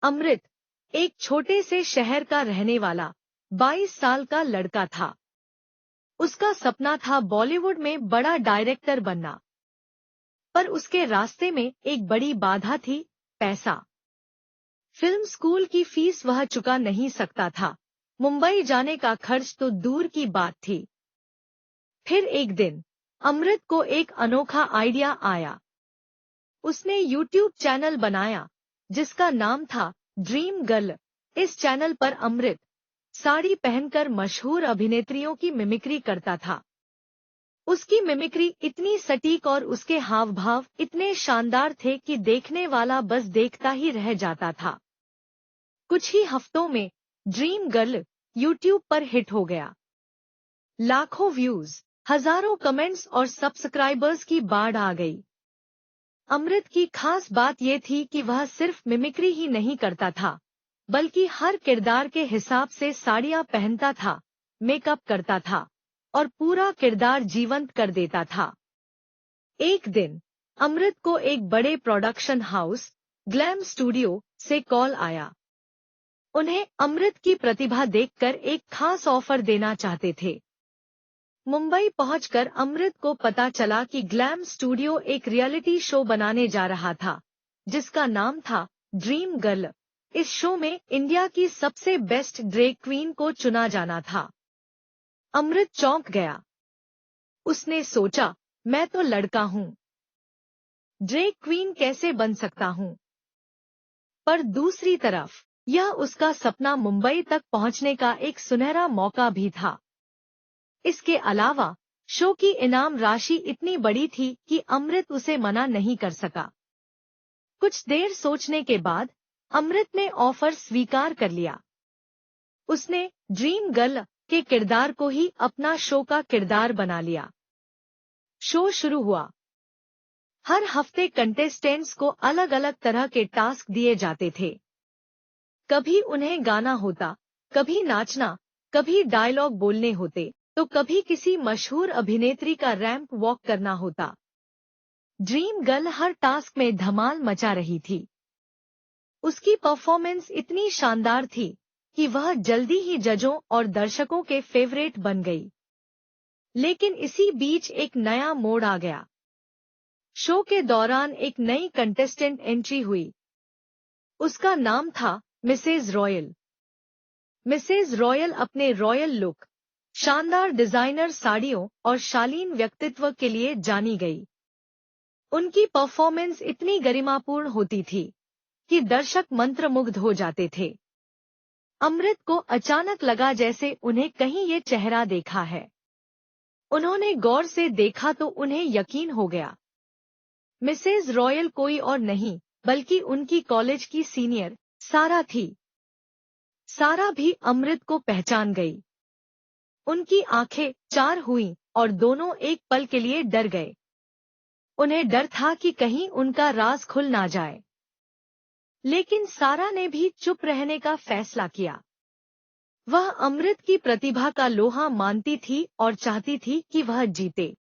अमृत एक छोटे से शहर का रहने वाला 22 साल का लड़का था। उसका सपना था बॉलीवुड में बड़ा डायरेक्टर बनना, पर उसके रास्ते में एक बड़ी बाधा थी, पैसा। फिल्म स्कूल की फीस वह चुका नहीं सकता था, मुंबई जाने का खर्च तो दूर की बात थी। फिर एक दिन अमृत को एक अनोखा आइडिया आया। उसने यूट्यूब चैनल बनाया जिसका नाम था ड्रीम गर्ल। इस चैनल पर अमृत साड़ी पहनकर मशहूर अभिनेत्रियों की मिमिक्री करता था। उसकी मिमिक्री इतनी सटीक और उसके हाव भाव इतने शानदार थे कि देखने वाला बस देखता ही रह जाता था। कुछ ही हफ्तों में ड्रीम गर्ल यूट्यूब पर हिट हो गया। लाखों व्यूज, हजारों कमेंट्स और सब्सक्राइबर्स की बाढ़ आ गई। अमृत की खास बात ये थी कि वह सिर्फ मिमिक्री ही नहीं करता था, बल्कि हर किरदार के हिसाब से साड़ियां पहनता था, मेकअप करता था और पूरा किरदार जीवंत कर देता था। एक दिन अमृत को एक बड़े प्रोडक्शन हाउस ग्लैम स्टूडियो से कॉल आया। उन्हें अमृत की प्रतिभा देखकर एक खास ऑफर देना चाहते थे। मुंबई पहुंचकर अमृत को पता चला कि ग्लैम स्टूडियो एक रियलिटी शो बनाने जा रहा था, जिसका नाम था ड्रीम गर्ल। इस शो में इंडिया की सबसे बेस्ट ड्रैग क्वीन को चुना जाना था। अमृत चौंक गया। उसने सोचा, मैं तो लड़का हूँ, ड्रैग क्वीन कैसे बन सकता हूँ? पर दूसरी तरफ यह उसका सपना मुंबई तक पहुंचने का एक सुनहरा मौका भी था। इसके अलावा शो की इनाम राशि इतनी बड़ी थी कि अमृत उसे मना नहीं कर सका। कुछ देर सोचने के बाद अमृत ने ऑफर स्वीकार कर लिया। उसने ड्रीम गर्ल के किरदार को ही अपना शो का किरदार बना लिया। शो शुरू हुआ। हर हफ्ते कंटेस्टेंट्स को अलग अलग तरह के टास्क दिए जाते थे। कभी उन्हें गाना होता, कभी नाचना, कभी डायलॉग बोलने होते, तो कभी किसी मशहूर अभिनेत्री का रैंप वॉक करना होता। ड्रीम गर्ल हर टास्क में धमाल मचा रही थी। उसकी परफॉर्मेंस इतनी शानदार थी कि वह जल्दी ही जजों और दर्शकों के फेवरेट बन गई। लेकिन इसी बीच एक नया मोड़ आ गया। शो के दौरान एक नई कंटेस्टेंट एंट्री हुई। उसका नाम था मिसेज रॉयल। मिसेज रॉयल अपने रॉयल लुक, शानदार डिजाइनर साड़ियों और शालीन व्यक्तित्व के लिए जानी गई। उनकी परफॉर्मेंस इतनी गरिमापूर्ण होती थी कि दर्शक मंत्रमुग्ध हो जाते थे। अमृत को अचानक लगा जैसे उन्हें कहीं ये चेहरा देखा है। उन्होंने गौर से देखा तो उन्हें यकीन हो गया। मिसेज रॉयल कोई और नहीं बल्कि उनकी कॉलेज की सीनियर सारा थी। सारा भी अमृत को पहचान गई। उनकी आंखें चार हुईं और दोनों एक पल के लिए डर गए। उन्हें डर था कि कहीं उनका राज खुल ना जाए। लेकिन सारा ने भी चुप रहने का फैसला किया। वह अमृत की प्रतिभा का लोहा मानती थी और चाहती थी कि वह जीते।